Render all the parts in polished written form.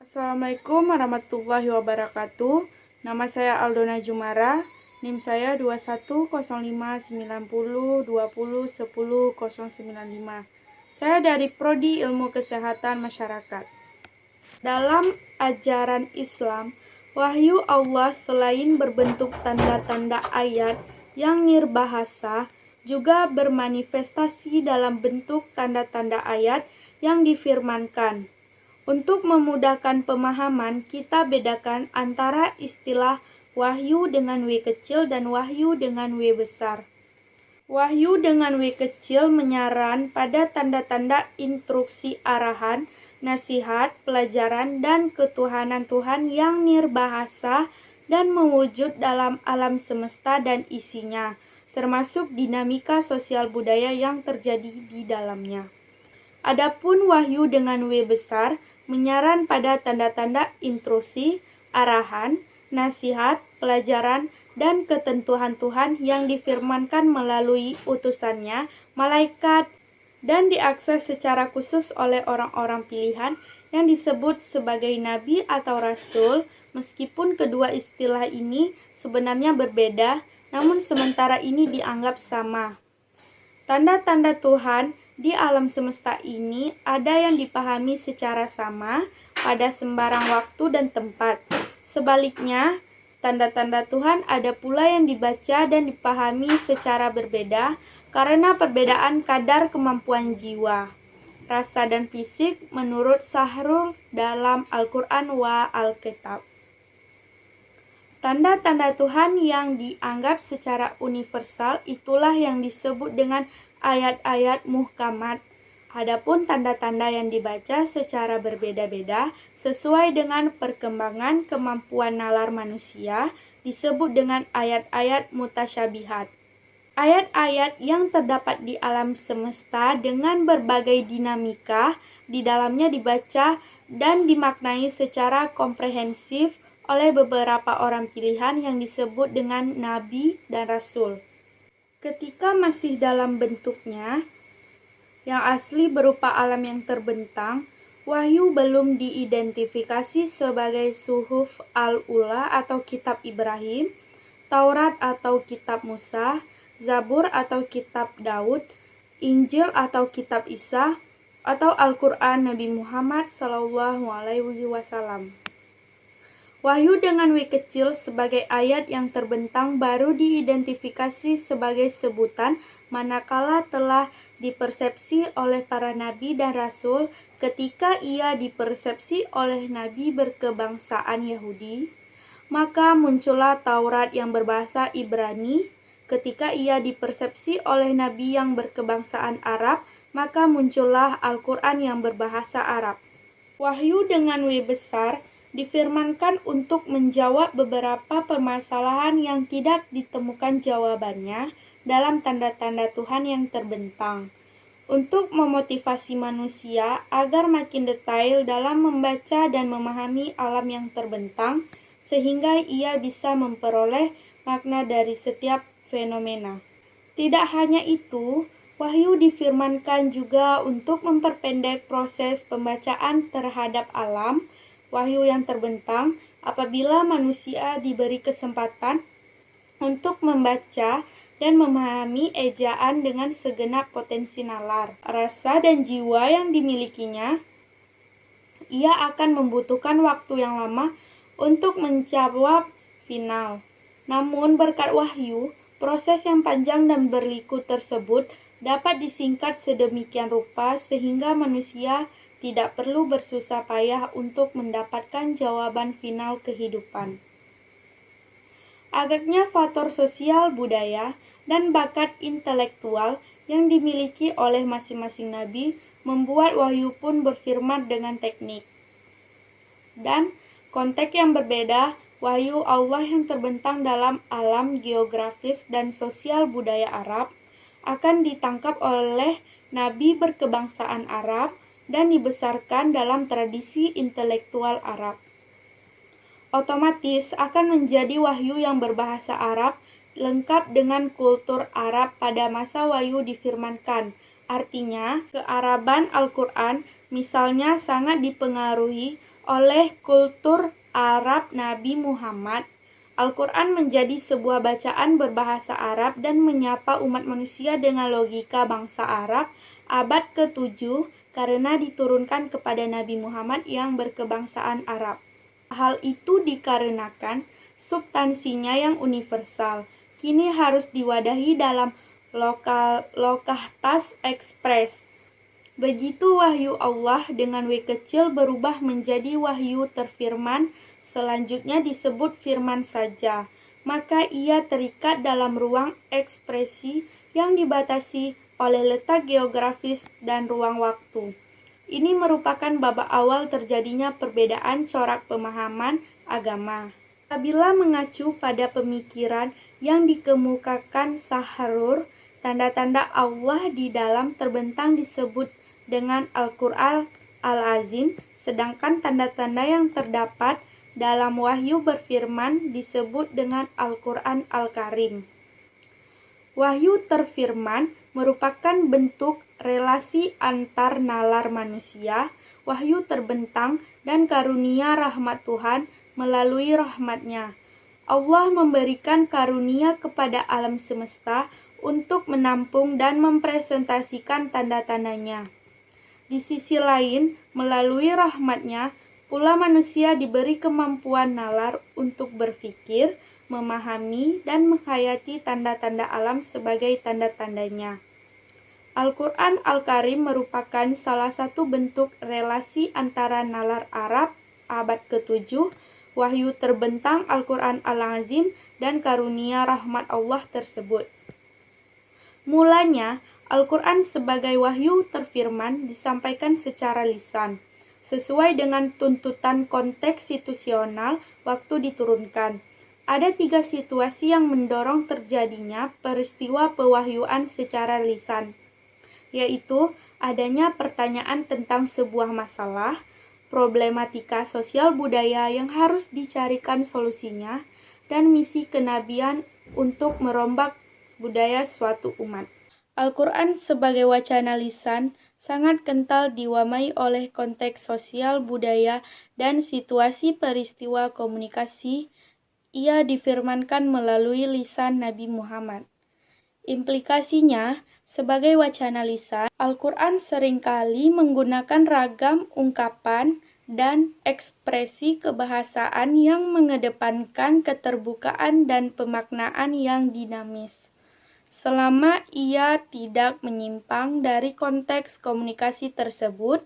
Assalamualaikum warahmatullahi wabarakatuh. Nama saya Aldona Jumara. NIM saya 21059020100095. Saya dari Prodi Ilmu Kesehatan Masyarakat. Dalam ajaran Islam, wahyu Allah selain berbentuk tanda-tanda ayat yang nirbahasa, juga bermanifestasi dalam bentuk tanda-tanda ayat yang difirmankan. Untuk memudahkan pemahaman, kita bedakan antara istilah wahyu dengan W kecil dan wahyu dengan W besar. Wahyu dengan W kecil menyaran pada tanda-tanda instruksi arahan, nasihat, pelajaran, dan ketuhanan Tuhan yang nirbahasa dan mewujud dalam alam semesta dan isinya, termasuk dinamika sosial budaya yang terjadi di dalamnya. Adapun wahyu dengan W besar menyaran pada tanda-tanda instruksi, arahan, nasihat, pelajaran, dan ketentuan Tuhan yang difirmankan melalui utusannya, malaikat, dan diakses secara khusus oleh orang-orang pilihan yang disebut sebagai nabi atau rasul. Meskipun kedua istilah ini sebenarnya berbeda, namun sementara ini dianggap sama. Tanda-tanda Tuhan di alam semesta ini ada yang dipahami secara sama pada sembarang waktu dan tempat. Sebaliknya, tanda-tanda Tuhan ada pula yang dibaca dan dipahami secara berbeda karena perbedaan kadar kemampuan jiwa, rasa, dan fisik menurut Sahrul dalam Al-Quran wa Alkitab. Tanda-tanda Tuhan yang dianggap secara universal itulah yang disebut dengan ayat-ayat muhkamat. Adapun tanda-tanda yang dibaca secara berbeda-beda sesuai dengan perkembangan kemampuan nalar manusia disebut dengan ayat-ayat mutasyabihat. Ayat-ayat yang terdapat di alam semesta dengan berbagai dinamika di dalamnya dibaca dan dimaknai secara komprehensif oleh beberapa orang pilihan yang disebut dengan nabi dan rasul. Ketika masih dalam bentuknya yang asli berupa alam yang terbentang, wahyu belum diidentifikasi sebagai suhuf al-ula atau kitab Ibrahim, Taurat atau kitab Musa, Zabur atau kitab Daud, Injil atau kitab Isa, atau Al-Quran Nabi Muhammad SAW. Wahyu dengan W kecil sebagai ayat yang terbentang baru diidentifikasi sebagai sebutan manakala telah dipersepsi oleh para nabi dan rasul ketika ia dipersepsi oleh nabi berkebangsaan Yahudi. Maka muncullah Taurat yang berbahasa Ibrani. Ketika ia dipersepsi oleh nabi yang berkebangsaan Arab, maka muncullah Al-Quran yang berbahasa Arab. Wahyu dengan W besar difirmankan untuk menjawab beberapa permasalahan yang tidak ditemukan jawabannya dalam tanda-tanda Tuhan yang terbentang, untuk memotivasi manusia agar makin detail dalam membaca dan memahami alam yang terbentang, sehingga ia bisa memperoleh makna dari setiap fenomena. Tidak hanya itu, wahyu difirmankan juga untuk memperpendek proses pembacaan terhadap alam wahyu yang terbentang apabila manusia diberi kesempatan untuk membaca dan memahami ejaan dengan segenap potensi nalar, rasa, dan jiwa yang dimilikinya. Ia akan membutuhkan waktu yang lama untuk menjawab final. Namun berkat wahyu, proses yang panjang dan berliku tersebut dapat disingkat sedemikian rupa sehingga manusia tidak perlu bersusah payah untuk mendapatkan jawaban final kehidupan. Agaknya faktor sosial, budaya, dan bakat intelektual yang dimiliki oleh masing-masing nabi membuat wahyu pun berfirman dengan teknik dan konteks yang berbeda. Wahyu Allah yang terbentang dalam alam geografis dan sosial budaya Arab akan ditangkap oleh nabi berkebangsaan Arab dan dibesarkan dalam tradisi intelektual Arab. Otomatis akan menjadi wahyu yang berbahasa Arab, lengkap dengan kultur Arab pada masa wahyu difirmankan. Artinya, kearaban Al-Quran misalnya sangat dipengaruhi oleh kultur Arab Nabi Muhammad, Al-Quran menjadi sebuah bacaan berbahasa Arab dan menyapa umat manusia dengan logika bangsa Arab abad ke-7 karena diturunkan kepada Nabi Muhammad yang berkebangsaan Arab. Hal itu dikarenakan substansinya yang universal, kini harus diwadahi dalam lokalitas ekspres. Begitu wahyu Allah dengan W kecil berubah menjadi wahyu terfirman, selanjutnya disebut firman saja, maka ia terikat dalam ruang ekspresi yang dibatasi oleh letak geografis dan ruang waktu. Ini merupakan babak awal terjadinya perbedaan corak pemahaman agama. Apabila mengacu pada pemikiran yang dikemukakan Sahrur, tanda-tanda Allah di dalam terbentang disebut dengan Al-Quran Al-Azim, sedangkan tanda-tanda yang terdapat dalam wahyu berfirman disebut dengan Al-Quran Al-Karim. Wahyu terfirman merupakan bentuk relasi antar nalar manusia, wahyu terbentang, dan karunia rahmat Tuhan melalui rahmatnya. Allah memberikan karunia kepada alam semesta untuk menampung dan mempresentasikan tanda-tandanya. Di sisi lain, melalui rahmatnya, pula manusia diberi kemampuan nalar untuk berpikir, memahami, dan menghayati tanda-tanda alam sebagai tanda-tandanya. Al-Quran Al-Karim merupakan salah satu bentuk relasi antara nalar Arab abad ke-7, wahyu terbentang Al-Quran Al-Azim, dan karunia rahmat Allah tersebut. Mulanya, Al-Quran sebagai wahyu terfirman disampaikan secara lisan, sesuai dengan tuntutan konteks situasional waktu diturunkan. Ada 3 situasi yang mendorong terjadinya peristiwa pewahyuan secara lisan, yaitu adanya pertanyaan tentang sebuah masalah, problematika sosial budaya yang harus dicarikan solusinya, dan misi kenabian untuk merombak budaya suatu umat. Al-Quran sebagai wacana lisan sangat kental diwarnai oleh konteks sosial budaya dan situasi peristiwa komunikasi. Ia difirmankan melalui lisan Nabi Muhammad. Implikasinya, sebagai wacana lisan, Al-Quran seringkali menggunakan ragam ungkapan dan ekspresi kebahasaan yang mengedepankan keterbukaan dan pemaknaan yang dinamis. Selama ia tidak menyimpang dari konteks komunikasi tersebut,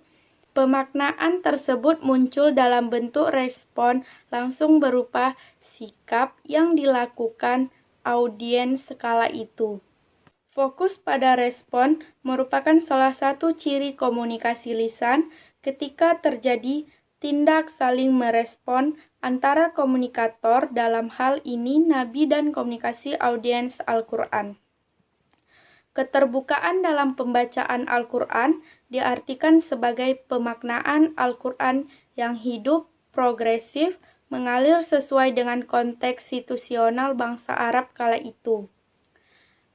pemaknaan tersebut muncul dalam bentuk respon langsung berupa sikap yang dilakukan audiens skala itu. Fokus pada respon merupakan salah satu ciri komunikasi lisan ketika terjadi tindak saling merespon antara komunikator, dalam hal ini Nabi, dan komunikasi audiens Al-Quran. Keterbukaan dalam pembacaan Al-Quran diartikan sebagai pemaknaan Al-Quran yang hidup, progresif, mengalir sesuai dengan konteks situasional bangsa Arab kala itu.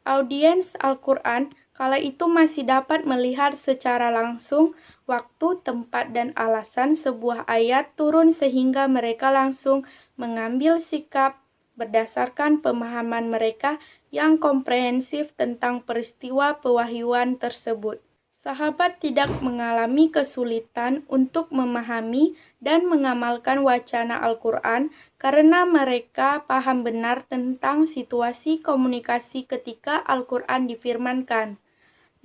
Audiens Al-Quran kala itu masih dapat melihat secara langsung waktu, tempat, dan alasan sebuah ayat turun sehingga mereka langsung mengambil sikap berdasarkan pemahaman mereka yang komprehensif tentang peristiwa pewahyuan tersebut. Sahabat tidak mengalami kesulitan untuk memahami dan mengamalkan wacana Al-Quran karena mereka paham benar tentang situasi komunikasi ketika Al-Quran difirmankan.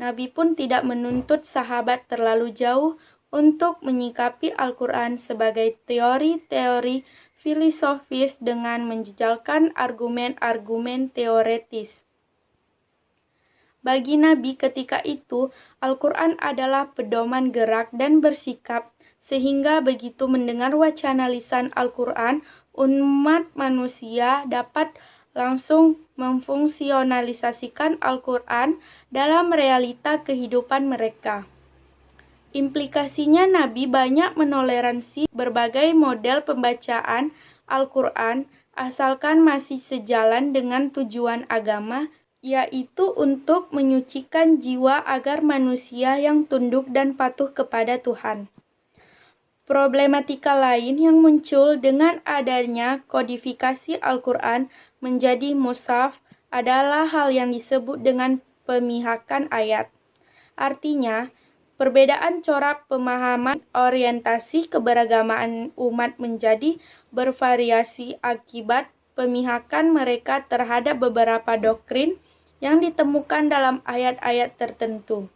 Nabi pun tidak menuntut sahabat terlalu jauh untuk menyikapi Al-Quran sebagai teori-teori filosofis dengan menjejalkan argumen-argumen teoretis. Bagi Nabi ketika itu, Al-Quran adalah pedoman gerak dan bersikap, sehingga begitu mendengar wacana lisan Al-Quran, umat manusia dapat langsung memfungsionalisasikan Al-Quran dalam realita kehidupan mereka. Implikasinya Nabi banyak menoleransi berbagai model pembacaan Al-Quran asalkan masih sejalan dengan tujuan agama, yaitu untuk menyucikan jiwa agar manusia yang tunduk dan patuh kepada Tuhan. Problematika lain yang muncul dengan adanya kodifikasi Al-Quran menjadi mushaf adalah hal yang disebut dengan pemihakan ayat. Artinya, perbedaan corak pemahaman orientasi keberagamaan umat menjadi bervariasi akibat pemihakan mereka terhadap beberapa doktrin yang ditemukan dalam ayat-ayat tertentu,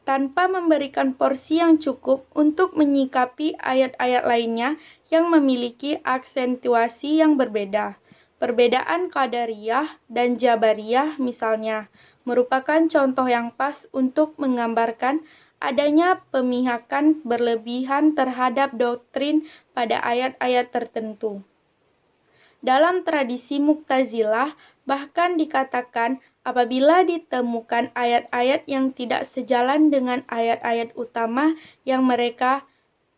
tanpa memberikan porsi yang cukup untuk menyikapi ayat-ayat lainnya yang memiliki aksentuasi yang berbeda. Perbedaan Qadariyah dan Jabariyah misalnya merupakan contoh yang pas untuk menggambarkan adanya pemihakan berlebihan terhadap doktrin pada ayat-ayat tertentu. Dalam tradisi Mu'tazilah, bahkan dikatakan apabila ditemukan ayat-ayat yang tidak sejalan dengan ayat-ayat utama yang mereka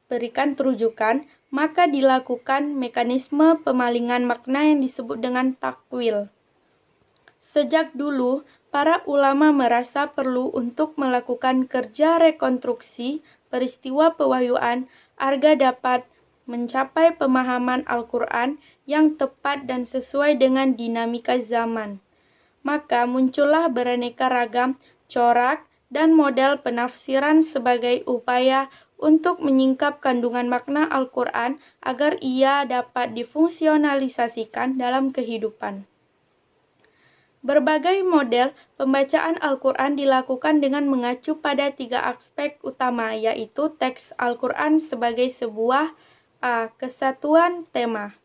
berikan terujukan, maka dilakukan mekanisme pemalingan makna yang disebut dengan takwil. Sejak dulu, para ulama merasa perlu untuk melakukan kerja rekonstruksi peristiwa pewahyuan agar dapat mencapai pemahaman Al-Quran yang tepat dan sesuai dengan dinamika zaman. Maka muncullah beraneka ragam corak dan model penafsiran sebagai upaya untuk menyingkap kandungan makna Al-Quran agar ia dapat difungsionalisasikan dalam kehidupan. Berbagai model pembacaan Al-Quran dilakukan dengan mengacu pada 3 aspek utama, yaitu teks Al-Quran sebagai sebuah A. Kesatuan tema.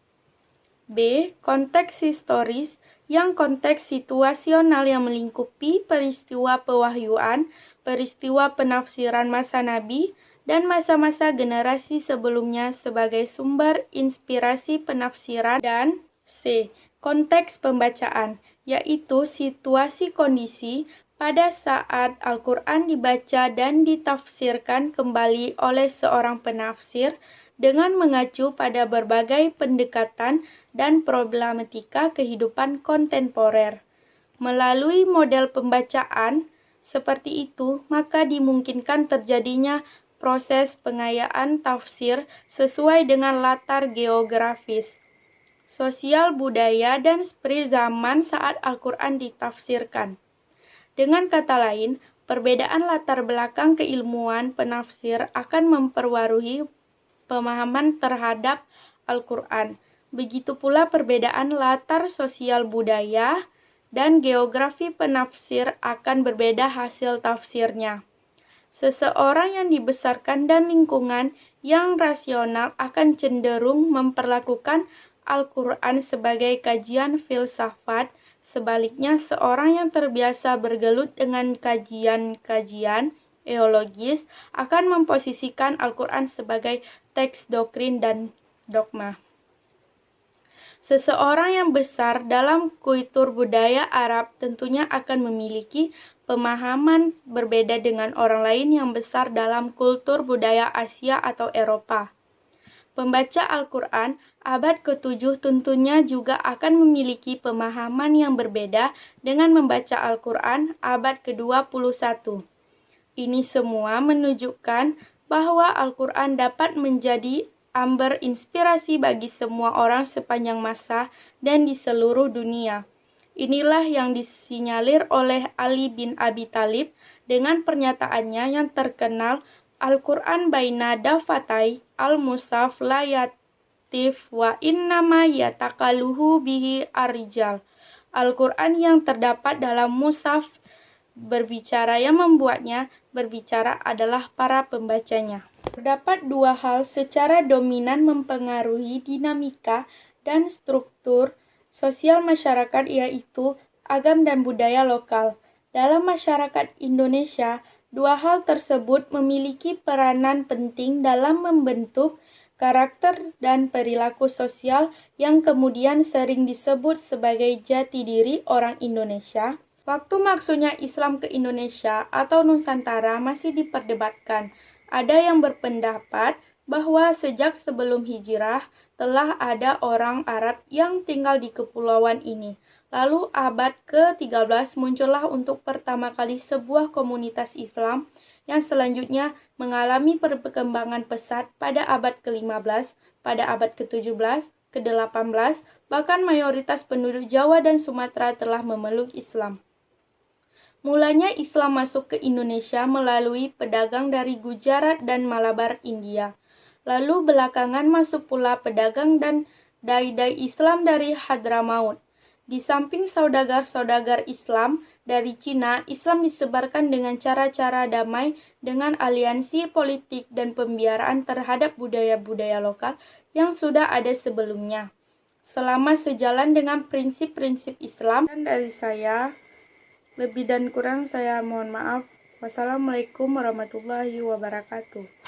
B. Konteks historis yang konteks situasional yang melingkupi peristiwa pewahyuan, peristiwa penafsiran masa Nabi, dan masa-masa generasi sebelumnya sebagai sumber inspirasi penafsiran. Dan C. Konteks pembacaan, yaitu situasi kondisi pada saat Al-Quran dibaca dan ditafsirkan kembali oleh seorang penafsir dengan mengacu pada berbagai pendekatan dan problematika kehidupan kontemporer. Melalui model pembacaan seperti itu, maka dimungkinkan terjadinya proses pengayaan tafsir sesuai dengan latar geografis, sosial budaya, dan spirit zaman saat Al-Quran ditafsirkan. Dengan kata lain, perbedaan latar belakang keilmuan penafsir akan memperbarui pemahaman terhadap Al-Quran. Begitu pula perbedaan latar sosial budaya dan geografi penafsir akan berbeda hasil tafsirnya. Seseorang yang dibesarkan dan lingkungan yang rasional akan cenderung memperlakukan Al-Quran sebagai kajian filsafat. Sebaliknya, seorang yang terbiasa bergelut dengan kajian-kajian teologis akan memposisikan Al-Quran sebagai teks doktrin dan dogma. Seseorang yang besar dalam kultur budaya Arab tentunya akan memiliki pemahaman berbeda dengan orang lain yang besar dalam kultur budaya Asia atau Eropa. Pembaca Al-Quran abad ke-7 tentunya juga akan memiliki pemahaman yang berbeda dengan membaca Al-Quran abad ke-21. Ini semua menunjukkan bahwa Al-Quran dapat menjadi sumber inspirasi bagi semua orang sepanjang masa dan di seluruh dunia. Inilah yang disinyalir oleh Ali bin Abi Thalib dengan pernyataannya yang terkenal, Al-Quran baina dafatai al-musaf la yatif wa innama yatakaluhu bihi ar-rijal. Al-Quran yang terdapat dalam mushaf berbicara, yang membuatnya berbicara adalah para pembacanya. Terdapat 2 hal secara dominan mempengaruhi dinamika dan struktur sosial masyarakat, yaitu agam dan budaya lokal. Dalam masyarakat Indonesia, 2 hal tersebut memiliki peranan penting dalam membentuk karakter dan perilaku sosial yang kemudian sering disebut sebagai jati diri orang Indonesia. Waktu masuknya Islam ke Indonesia atau Nusantara masih diperdebatkan. Ada yang berpendapat bahwa sejak sebelum hijrah telah ada orang Arab yang tinggal di kepulauan ini. Lalu abad ke-13 muncullah untuk pertama kali sebuah komunitas Islam yang selanjutnya mengalami perkembangan pesat pada abad ke-15, pada abad ke-17, ke-18, bahkan mayoritas penduduk Jawa dan Sumatera telah memeluk Islam. Mulanya Islam masuk ke Indonesia melalui pedagang dari Gujarat dan Malabar, India. Lalu belakangan masuk pula pedagang dan dai-dai Islam dari Hadramaut. Di samping saudagar-saudagar Islam dari Cina, Islam disebarkan dengan cara-cara damai dengan aliansi politik dan pembiaraan terhadap budaya-budaya lokal yang sudah ada sebelumnya. Selama sejalan dengan prinsip-prinsip Islam, dan dari saya, lebih dan kurang saya mohon maaf. Wassalamualaikum warahmatullahi wabarakatuh.